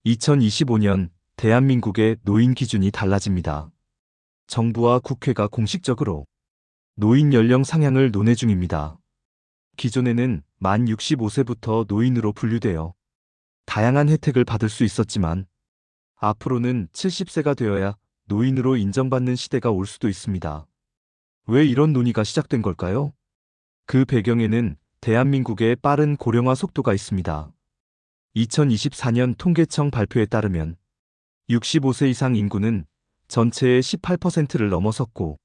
2025년 대한민국의 노인 기준이 달라집니다. 정부와 국회가 공식적으로 노인 연령 상향을 논의 중입니다. 기존에는 만 65세부터 노인으로 분류되어 다양한 혜택을 받을 수 있었지만 앞으로는 70세가 되어야 노인으로 인정받는 시대가 올 수도 있습니다. 왜 이런 논의가 시작된 걸까요? 그 배경에는 대한민국의 빠른 고령화 속도가 있습니다. 2024년 통계청 발표에 따르면 65세 이상 인구는 전체의 18%를 넘어섰고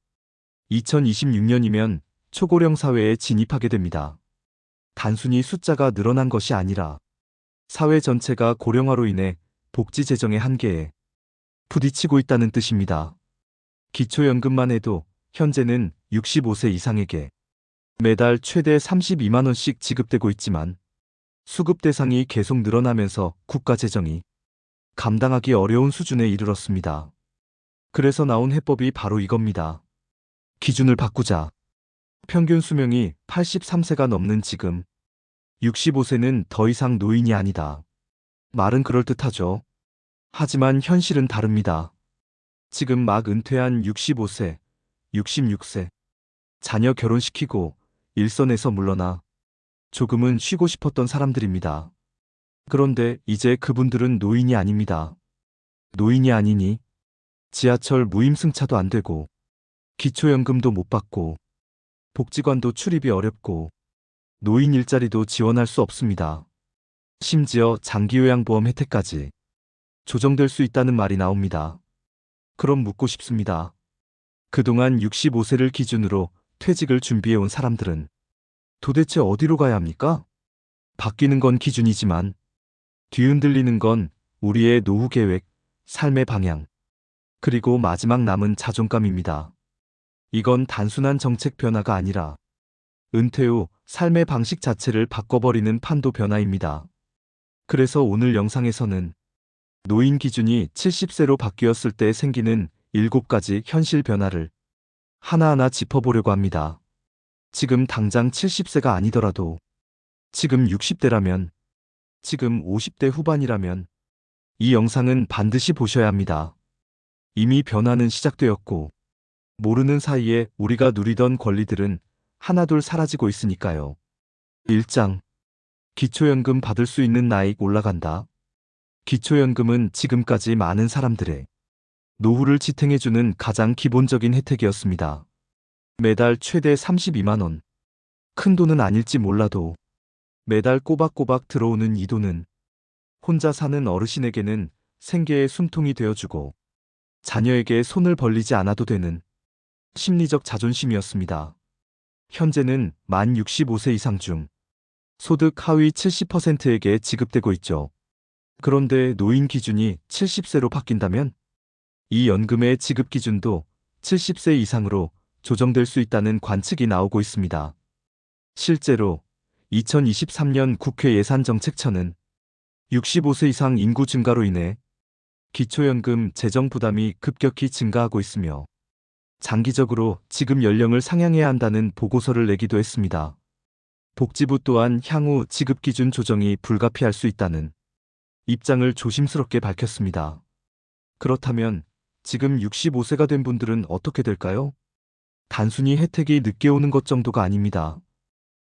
2026년이면 초고령 사회에 진입하게 됩니다. 단순히 숫자가 늘어난 것이 아니라 사회 전체가 고령화로 인해 복지 재정의 한계에 부딪히고 있다는 뜻입니다. 기초연금만 해도 현재는 65세 이상에게 매달 최대 32만 원씩 지급되고 있지만 수급 대상이 계속 늘어나면서 국가 재정이 감당하기 어려운 수준에 이르렀습니다. 그래서 나온 해법이 바로 이겁니다. 기준을 바꾸자. 평균 수명이 83세가 넘는 지금 65세는 더 이상 노인이 아니다. 말은 그럴듯하죠. 하지만 현실은 다릅니다. 지금 막 은퇴한 65세, 66세, 자녀 결혼시키고 일선에서 물러나 조금은 쉬고 싶었던 사람들입니다. 그런데 이제 그분들은 노인이 아닙니다. 노인이 아니니 지하철 무임승차도 안 되고 기초연금도 못 받고 복지관도 출입이 어렵고 노인 일자리도 지원할 수 없습니다. 심지어 장기요양보험 혜택까지 조정될 수 있다는 말이 나옵니다. 그럼 묻고 싶습니다. 그동안 65세를 기준으로 퇴직을 준비해온 사람들은 도대체 어디로 가야 합니까? 바뀌는 건 기준이지만 뒤흔들리는 건 우리의 노후 계획, 삶의 방향, 그리고 마지막 남은 자존감입니다. 이건 단순한 정책 변화가 아니라 은퇴 후 삶의 방식 자체를 바꿔버리는 판도 변화입니다. 그래서 오늘 영상에서는 노인 기준이 70세로 바뀌었을 때 생기는 7가지 현실 변화를 하나하나 짚어보려고 합니다. 지금 당장 70세가 아니더라도 지금 60대라면 지금 50대 후반이라면 이 영상은 반드시 보셔야 합니다. 이미 변화는 시작되었고 모르는 사이에 우리가 누리던 권리들은 하나둘 사라지고 있으니까요. 1장. 기초연금 받을 수 있는 나이 올라간다. 기초연금은 지금까지 많은 사람들의 노후를 지탱해주는 가장 기본적인 혜택이었습니다. 매달 최대 32만 원. 큰 돈은 아닐지 몰라도 매달 꼬박꼬박 들어오는 이 돈은 혼자 사는 어르신에게는 생계의 숨통이 되어주고 자녀에게 손을 벌리지 않아도 되는 심리적 자존심이었습니다. 현재는 만 65세 이상 중 소득 하위 70%에게 지급되고 있죠. 그런데 노인 기준이 70세로 바뀐다면 이 연금의 지급 기준도 70세 이상으로 조정될 수 있다는 관측이 나오고 있습니다. 실제로 2023년 국회 예산정책처는 65세 이상 인구 증가로 인해 기초연금 재정 부담이 급격히 증가하고 있으며 장기적으로 지급 연령을 상향해야 한다는 보고서를 내기도 했습니다. 복지부 또한 향후 지급 기준 조정이 불가피할 수 있다는 입장을 조심스럽게 밝혔습니다. 그렇다면 지금 65세가 된 분들은 어떻게 될까요? 단순히 혜택이 늦게 오는 것 정도가 아닙니다.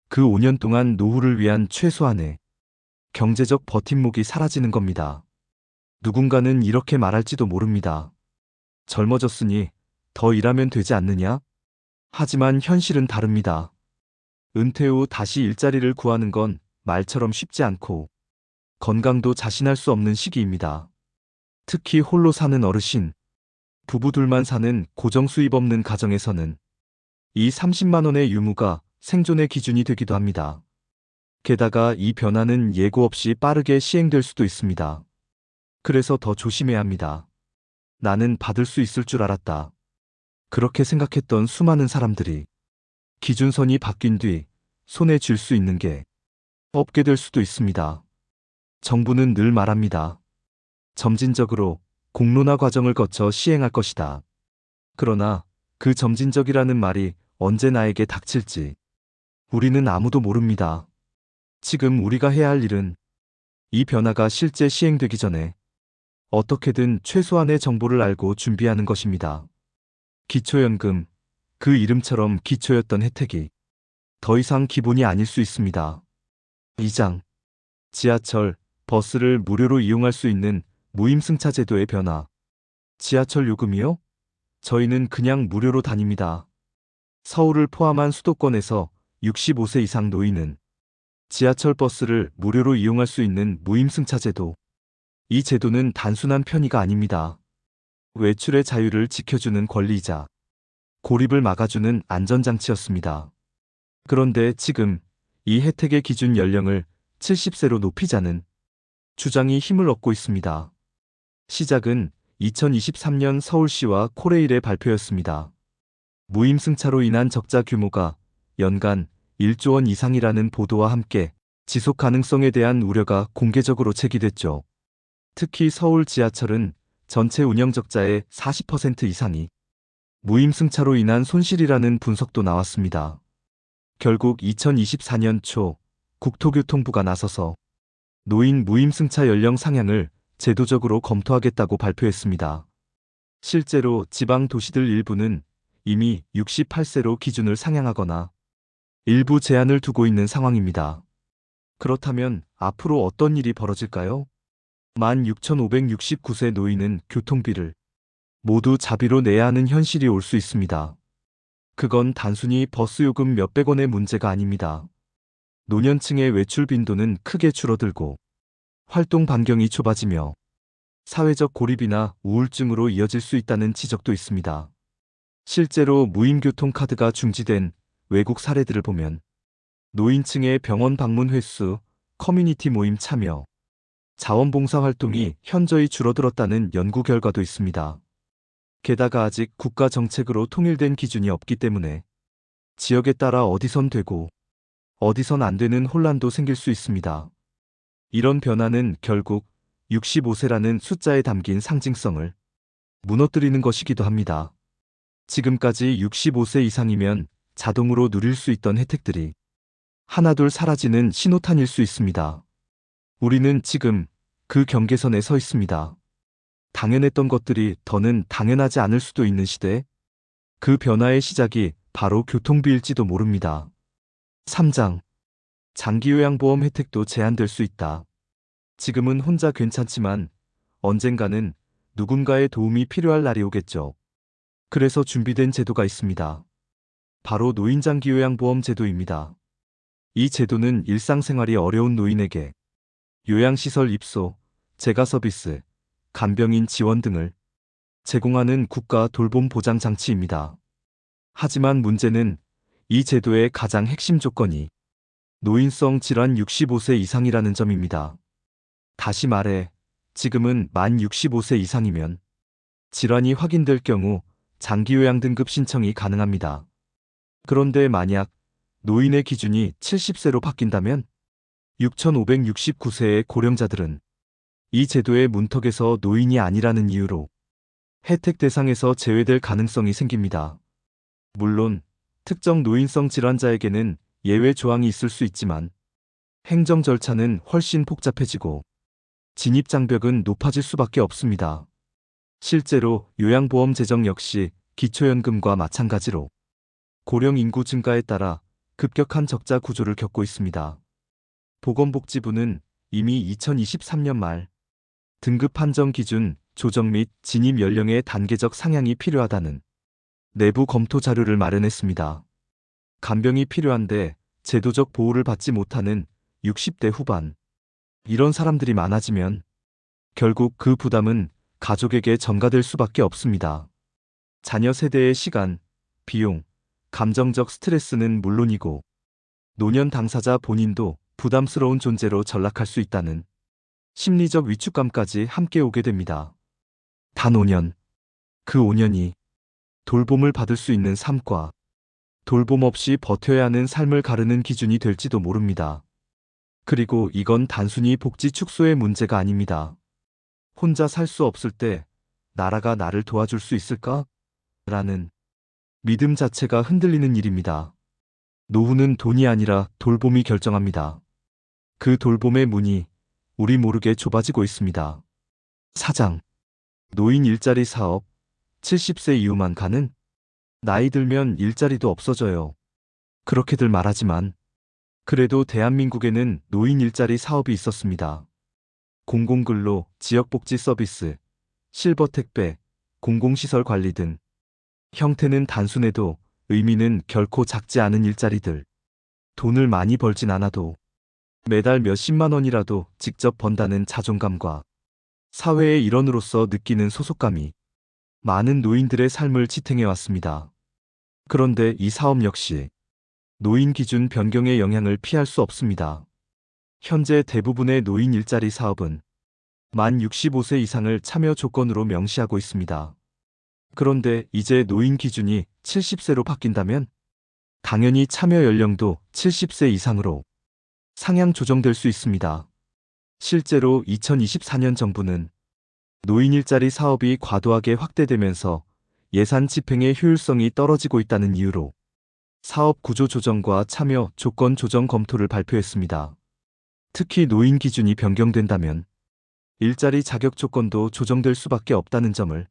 그 5년 동안 노후를 위한 최소한의 경제적 버팀목이 사라지는 겁니다. 누군가는 이렇게 말할지도 모릅니다. 젊어졌으니 더 일하면 되지 않느냐? 하지만 현실은 다릅니다. 은퇴 후 다시 일자리를 구하는 건 말처럼 쉽지 않고 건강도 자신할 수 없는 시기입니다. 특히 홀로 사는 어르신, 부부 둘만 사는 고정 수입 없는 가정에서는 이 30만 원의 유무가 생존의 기준이 되기도 합니다. 게다가 이 변화는 예고 없이 빠르게 시행될 수도 있습니다. 그래서 더 조심해야 합니다. 나는 받을 수 있을 줄 알았다. 그렇게 생각했던 수많은 사람들이 기준선이 바뀐 뒤 손에 쥘 수 있는 게 없게 될 수도 있습니다. 정부는 늘 말합니다. 점진적으로 공론화 과정을 거쳐 시행할 것이다. 그러나 그 점진적이라는 말이 언제 나에게 닥칠지 우리는 아무도 모릅니다. 지금 우리가 해야 할 일은 이 변화가 실제 시행되기 전에 어떻게든 최소한의 정보를 알고 준비하는 것입니다. 기초연금, 그 이름처럼 기초였던 혜택이 더 이상 기본이 아닐 수 있습니다. 2장. 지하철, 버스를 무료로 이용할 수 있는 무임승차 제도의 변화. 지하철 요금이요? 저희는 그냥 무료로 다닙니다. 서울을 포함한 수도권에서 65세 이상 노인은 지하철 버스를 무료로 이용할 수 있는 무임승차 제도. 이 제도는 단순한 편의가 아닙니다. 외출의 자유를 지켜주는 권리이자 고립을 막아주는 안전장치였습니다. 그런데 지금 이 혜택의 기준 연령을 70세로 높이자는 주장이 힘을 얻고 있습니다. 시작은 2023년 서울시와 코레일의 발표였습니다. 무임승차로 인한 적자 규모가 연간 1조 원 이상이라는 보도와 함께 지속 가능성에 대한 우려가 공개적으로 제기됐죠. 특히 서울 지하철은 전체 운영 적자의 40% 이상이 무임승차로 인한 손실이라는 분석도 나왔습니다. 결국 2024년 초 국토교통부가 나서서 노인 무임승차 연령 상향을 제도적으로 검토하겠다고 발표했습니다. 실제로 지방 도시들 일부는 이미 68세로 기준을 상향하거나 일부 제한을 두고 있는 상황입니다. 그렇다면 앞으로 어떤 일이 벌어질까요? 16,569세 노인은 교통비를 모두 자비로 내야 하는 현실이 올 수 있습니다. 그건 단순히 버스 요금 몇백 원의 문제가 아닙니다. 노년층의 외출 빈도는 크게 줄어들고 활동 반경이 좁아지며 사회적 고립이나 우울증으로 이어질 수 있다는 지적도 있습니다. 실제로 무임교통카드가 중지된 외국 사례들을 보면 노인층의 병원 방문 횟수, 커뮤니티 모임 참여, 자원봉사 활동이 현저히 줄어들었다는 연구 결과도 있습니다. 게다가 아직 국가 정책으로 통일된 기준이 없기 때문에 지역에 따라 어디선 되고 어디선 안 되는 혼란도 생길 수 있습니다. 이런 변화는 결국 65세라는 숫자에 담긴 상징성을 무너뜨리는 것이기도 합니다. 지금까지 65세 이상이면 자동으로 누릴 수 있던 혜택들이 하나둘 사라지는 신호탄일 수 있습니다. 우리는 지금 그 경계선에 서 있습니다. 당연했던 것들이 더는 당연하지 않을 수도 있는 시대, 그 변화의 시작이 바로 교통비일지도 모릅니다. 3장. 장기요양보험 혜택도 제한될 수 있다. 지금은 혼자 괜찮지만 언젠가는 누군가의 도움이 필요할 날이 오겠죠. 그래서 준비된 제도가 있습니다. 바로 노인장기요양보험 제도입니다. 이 제도는 일상생활이 어려운 노인에게 요양시설 입소, 재가 서비스, 간병인 지원 등을 제공하는 국가 돌봄 보장 장치입니다. 하지만 문제는 이 제도의 가장 핵심 조건이 노인성 질환 65세 이상이라는 점입니다. 다시 말해, 지금은 만 65세 이상이면 질환이 확인될 경우 장기요양 등급 신청이 가능합니다. 그런데 만약 노인의 기준이 70세로 바뀐다면 6,569세의 고령자들은 이 제도의 문턱에서 노인이 아니라는 이유로 혜택 대상에서 제외될 가능성이 생깁니다. 물론 특정 노인성 질환자에게는 예외 조항이 있을 수 있지만 행정 절차는 훨씬 복잡해지고 진입 장벽은 높아질 수밖에 없습니다. 실제로 요양보험 제정 역시 기초연금과 마찬가지로 고령 인구 증가에 따라 급격한 적자 구조를 겪고 있습니다. 보건복지부는 이미 2023년 말 등급 판정 기준 조정 및 진입 연령의 단계적 상향이 필요하다는 내부 검토 자료를 마련했습니다. 간병이 필요한데 제도적 보호를 받지 못하는 60대 후반, 이런 사람들이 많아지면 결국 그 부담은 가족에게 전가될 수밖에 없습니다. 자녀 세대의 시간, 비용, 감정적 스트레스는 물론이고 노년 당사자 본인도 부담스러운 존재로 전락할 수 있다는 심리적 위축감까지 함께 오게 됩니다. 단 5년, 그 5년이 돌봄을 받을 수 있는 삶과 돌봄 없이 버텨야 하는 삶을 가르는 기준이 될지도 모릅니다. 그리고 이건 단순히 복지 축소의 문제가 아닙니다. 혼자 살 수 없을 때 나라가 나를 도와줄 수 있을까? 라는 믿음 자체가 흔들리는 일입니다. 노후는 돈이 아니라 돌봄이 결정합니다. 그 돌봄의 문이 우리 모르게 좁아지고 있습니다. 사장. 노인 일자리 사업. 70세 이후만 가능? 나이 들면 일자리도 없어져요. 그렇게들 말하지만 그래도 대한민국에는 노인 일자리 사업이 있었습니다. 공공근로, 지역복지 서비스, 실버 택배, 공공시설 관리 등 형태는 단순해도 의미는 결코 작지 않은 일자리들. 돈을 많이 벌진 않아도 매달 몇십만 원이라도 직접 번다는 자존감과 사회의 일원으로서 느끼는 소속감이 많은 노인들의 삶을 지탱해 왔습니다. 그런데 이 사업 역시 노인 기준 변경의 영향을 피할 수 없습니다. 현재 대부분의 노인 일자리 사업은 만 65세 이상을 참여 조건으로 명시하고 있습니다. 그런데 이제 노인 기준이 70세로 바뀐다면 당연히 참여 연령도 70세 이상으로 상향 조정될 수 있습니다. 실제로 2024년 정부는 노인 일자리 사업이 과도하게 확대되면서 예산 집행의 효율성이 떨어지고 있다는 이유로 사업 구조 조정과 참여 조건 조정 검토를 발표했습니다. 특히 노인 기준이 변경된다면 일자리 자격 조건도 조정될 수밖에 없다는 점을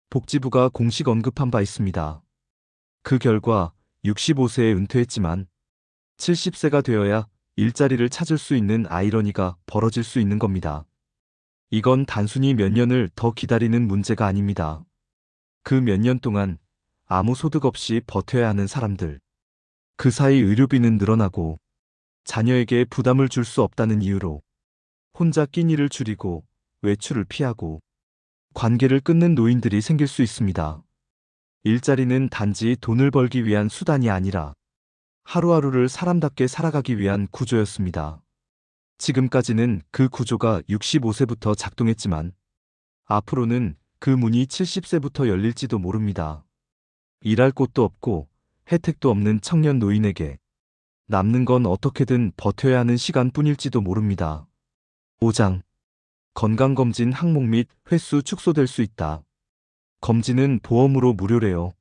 복지부가 공식 언급한 바 있습니다. 그 결과 65세에 은퇴했지만 70세가 되어야 일자리를 찾을 수 있는 아이러니가 벌어질 수 있는 겁니다. 이건 단순히 몇 년을 더 기다리는 문제가 아닙니다. 그 몇 년 동안 아무 소득 없이 버텨야 하는 사람들. 그 사이 의료비는 늘어나고 자녀에게 부담을 줄 수 없다는 이유로 혼자 끼니를 줄이고 외출을 피하고 관계를 끊는 노인들이 생길 수 있습니다. 일자리는 단지 돈을 벌기 위한 수단이 아니라 하루하루를 사람답게 살아가기 위한 구조였습니다. 지금까지는 그 구조가 65세부터 작동했지만 앞으로는 그 문이 70세부터 열릴지도 모릅니다. 일할 곳도 없고 혜택도 없는 청년 노인에게 남는 건 어떻게든 버텨야 하는 시간뿐일지도 모릅니다. 5장. 건강검진 항목 및 횟수 축소될 수 있다. 검진은 보험으로 무료래요.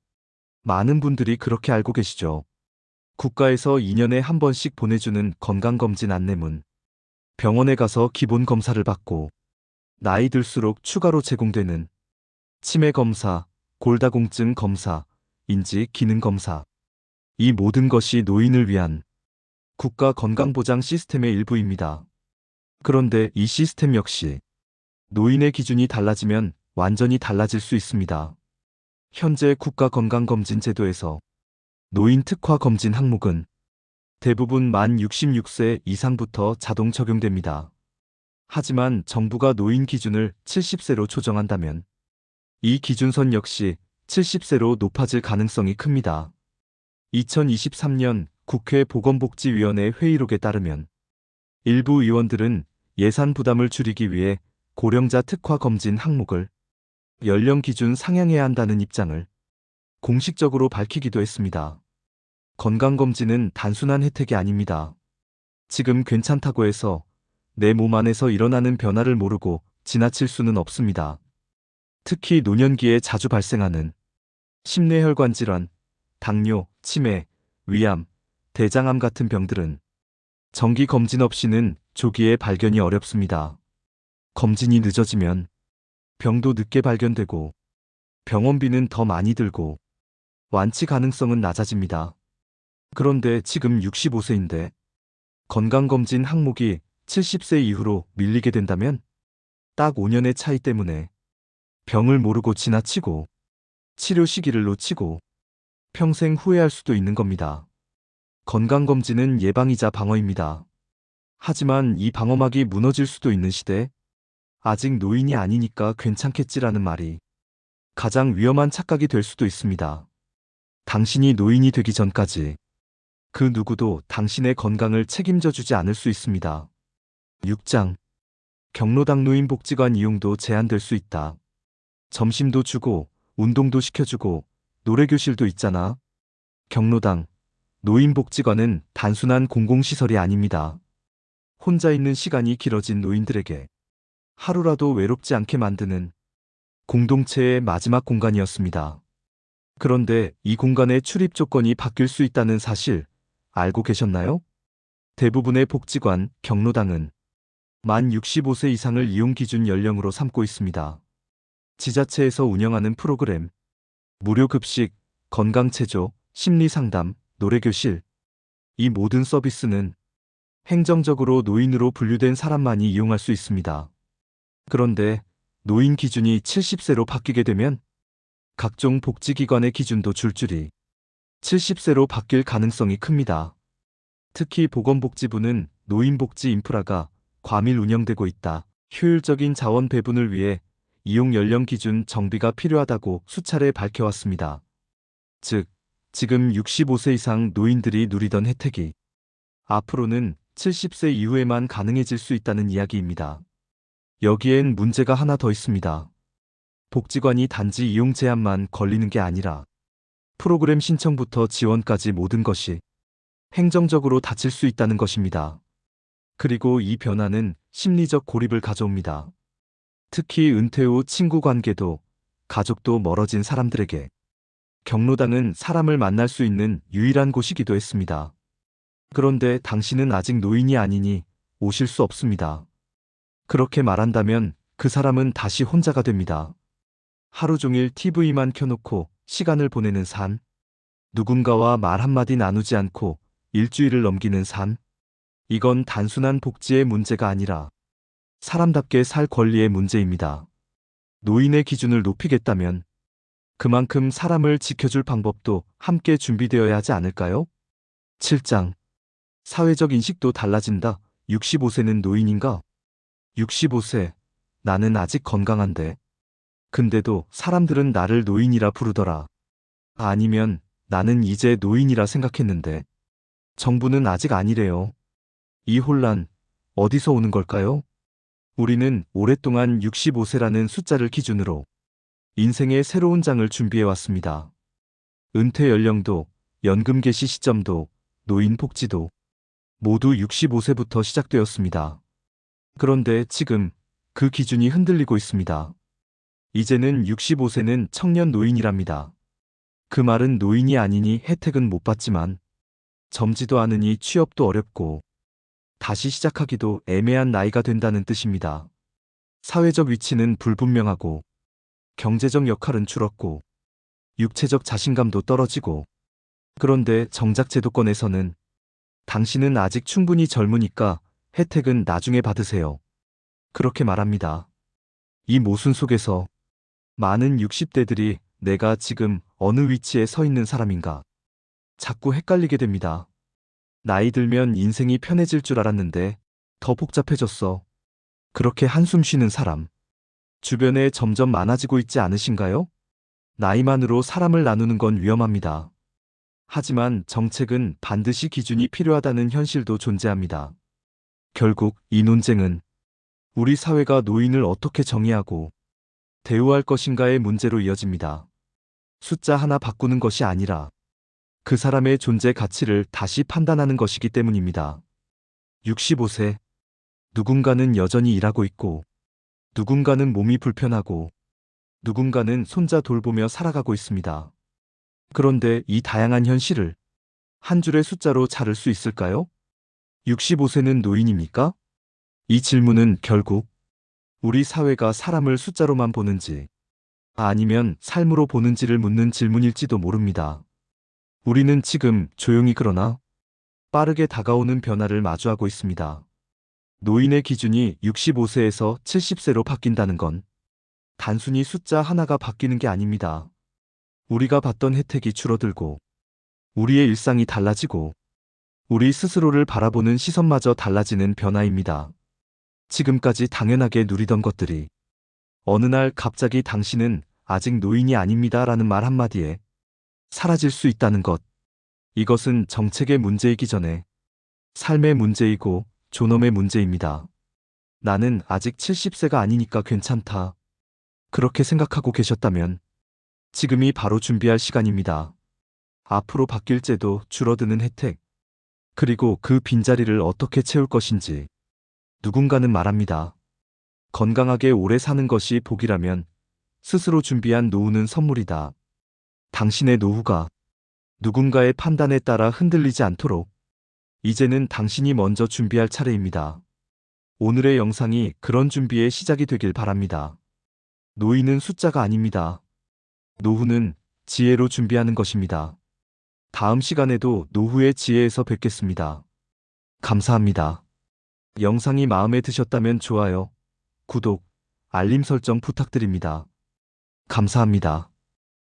많은 분들이 그렇게 알고 계시죠? 국가에서 2년에 한 번씩 보내주는 건강검진 안내문. 병원에 가서 기본 검사를 받고 나이 들수록 추가로 제공되는 치매 검사, 골다공증 검사, 인지 기능 검사. 이 모든 것이 노인을 위한 국가 건강보장 시스템의 일부입니다. 그런데 이 시스템 역시 노인의 기준이 달라지면 완전히 달라질 수 있습니다. 현재 국가건강검진 제도에서 노인 특화 검진 항목은 대부분 만 66세 이상부터 자동 적용됩니다. 하지만 정부가 노인 기준을 70세로 조정한다면 이 기준선 역시 70세로 높아질 가능성이 큽니다. 2023년 국회 보건복지위원회 회의록에 따르면 일부 의원들은 예산 부담을 줄이기 위해 고령자 특화 검진 항목을 연령 기준 상향해야 한다는 입장을 공식적으로 밝히기도 했습니다. 건강검진은 단순한 혜택이 아닙니다. 지금 괜찮다고 해서 내 몸 안에서 일어나는 변화를 모르고 지나칠 수는 없습니다. 특히 노년기에 자주 발생하는 심뇌혈관 질환, 당뇨, 치매, 위암, 대장암 같은 병들은 정기 검진 없이는 조기에 발견이 어렵습니다. 검진이 늦어지면 병도 늦게 발견되고 병원비는 더 많이 들고 완치 가능성은 낮아집니다. 그런데 지금 65세인데 건강검진 항목이 70세 이후로 밀리게 된다면 딱 5년의 차이 때문에 병을 모르고 지나치고 치료 시기를 놓치고 평생 후회할 수도 있는 겁니다. 건강검진은 예방이자 방어입니다. 하지만 이 방어막이 무너질 수도 있는 시대, 아직 노인이 아니니까 괜찮겠지라는 말이 가장 위험한 착각이 될 수도 있습니다. 당신이 노인이 되기 전까지 그 누구도 당신의 건강을 책임져 주지 않을 수 있습니다. 6장. 경로당 노인복지관 이용도 제한될 수 있다. 점심도 주고 운동도 시켜주고 노래교실도 있잖아. 경로당, 노인복지관은 단순한 공공시설이 아닙니다. 혼자 있는 시간이 길어진 노인들에게 하루라도 외롭지 않게 만드는 공동체의 마지막 공간이었습니다. 그런데 이 공간의 출입 조건이 바뀔 수 있다는 사실 알고 계셨나요? 대부분의 복지관, 경로당은 만 65세 이상을 이용 기준 연령으로 삼고 있습니다. 지자체에서 운영하는 프로그램, 무료 급식, 건강체조, 심리상담, 노래교실, 이 모든 서비스는 행정적으로 노인으로 분류된 사람만이 이용할 수 있습니다. 그런데 노인 기준이 70세로 바뀌게 되면 각종 복지기관의 기준도 줄줄이 70세로 바뀔 가능성이 큽니다. 특히 보건복지부는 노인복지 인프라가 과밀 운영되고 있다. 효율적인 자원 배분을 위해 이용 연령 기준 정비가 필요하다고 수차례 밝혀왔습니다. 즉, 지금 65세 이상 노인들이 누리던 혜택이 앞으로는 70세 이후에만 가능해질 수 있다는 이야기입니다. 여기엔 문제가 하나 더 있습니다. 복지관이 단지 이용 제한만 걸리는 게 아니라 프로그램 신청부터 지원까지 모든 것이 행정적으로 닫힐 수 있다는 것입니다. 그리고 이 변화는 심리적 고립을 가져옵니다. 특히 은퇴 후 친구 관계도 가족도 멀어진 사람들에게 경로당은 사람을 만날 수 있는 유일한 곳이기도 했습니다. 그런데 당신은 아직 노인이 아니니 오실 수 없습니다. 그렇게 말한다면 그 사람은 다시 혼자가 됩니다. 하루 종일 TV만 켜놓고 시간을 보내는 삶, 누군가와 말 한마디 나누지 않고 일주일을 넘기는 삶, 이건 단순한 복지의 문제가 아니라 사람답게 살 권리의 문제입니다. 노인의 기준을 높이겠다면 그만큼 사람을 지켜줄 방법도 함께 준비되어야 하지 않을까요? 7장. 사회적 인식도 달라진다. 65세는 노인인가? 65세. 나는 아직 건강한데. 근데도 사람들은 나를 노인이라 부르더라. 아니면 나는 이제 노인이라 생각했는데. 정부는 아직 아니래요. 이 혼란, 어디서 오는 걸까요? 우리는 오랫동안 65세라는 숫자를 기준으로 인생의 새로운 장을 준비해왔습니다. 은퇴 연령도, 연금 개시 시점도, 노인 복지도 모두 65세부터 시작되었습니다. 그런데 지금 그 기준이 흔들리고 있습니다. 이제는 65세는 청년 노인이랍니다. 그 말은 노인이 아니니 혜택은 못 받지만 젊지도 않으니 취업도 어렵고 다시 시작하기도 애매한 나이가 된다는 뜻입니다. 사회적 위치는 불분명하고 경제적 역할은 줄었고 육체적 자신감도 떨어지고 그런데 정작 제도권에서는 당신은 아직 충분히 젊으니까 혜택은 나중에 받으세요. 그렇게 말합니다. 이 모순 속에서 많은 60대들이 내가 지금 어느 위치에 서 있는 사람인가 자꾸 헷갈리게 됩니다. 나이 들면 인생이 편해질 줄 알았는데 더 복잡해졌어. 그렇게 한숨 쉬는 사람. 주변에 점점 많아지고 있지 않으신가요? 나이만으로 사람을 나누는 건 위험합니다. 하지만 정책은 반드시 기준이 필요하다는 현실도 존재합니다. 결국 이 논쟁은 우리 사회가 노인을 어떻게 정의하고 대우할 것인가의 문제로 이어집니다. 숫자 하나 바꾸는 것이 아니라 그 사람의 존재 가치를 다시 판단하는 것이기 때문입니다. 65세. 누군가는 여전히 일하고 있고, 누군가는 몸이 불편하고, 누군가는 손자 돌보며 살아가고 있습니다. 그런데 이 다양한 현실을 한 줄의 숫자로 자를 수 있을까요? 65세는 노인입니까? 이 질문은 결국 우리 사회가 사람을 숫자로만 보는지 아니면 삶으로 보는지를 묻는 질문일지도 모릅니다. 우리는 지금 조용히 그러나 빠르게 다가오는 변화를 마주하고 있습니다. 노인의 기준이 65세에서 70세로 바뀐다는 건 단순히 숫자 하나가 바뀌는 게 아닙니다. 우리가 받던 혜택이 줄어들고 우리의 일상이 달라지고 우리 스스로를 바라보는 시선마저 달라지는 변화입니다. 지금까지 당연하게 누리던 것들이 어느 날 갑자기 당신은 아직 노인이 아닙니다 라는 말 한마디에 사라질 수 있다는 것. 이것은 정책의 문제이기 전에 삶의 문제이고 존엄의 문제입니다. 나는 아직 70세가 아니니까 괜찮다. 그렇게 생각하고 계셨다면 지금이 바로 준비할 시간입니다. 앞으로 바뀔 제도, 줄어드는 혜택, 그리고 그 빈자리를 어떻게 채울 것인지 누군가는 말합니다. 건강하게 오래 사는 것이 복이라면 스스로 준비한 노후는 선물이다. 당신의 노후가 누군가의 판단에 따라 흔들리지 않도록 이제는 당신이 먼저 준비할 차례입니다. 오늘의 영상이 그런 준비의 시작이 되길 바랍니다. 노인은 숫자가 아닙니다. 노후는 지혜로 준비하는 것입니다. 다음 시간에도 노후의 지혜에서 뵙겠습니다. 감사합니다. 영상이 마음에 드셨다면 좋아요, 구독, 알림 설정 부탁드립니다. 감사합니다.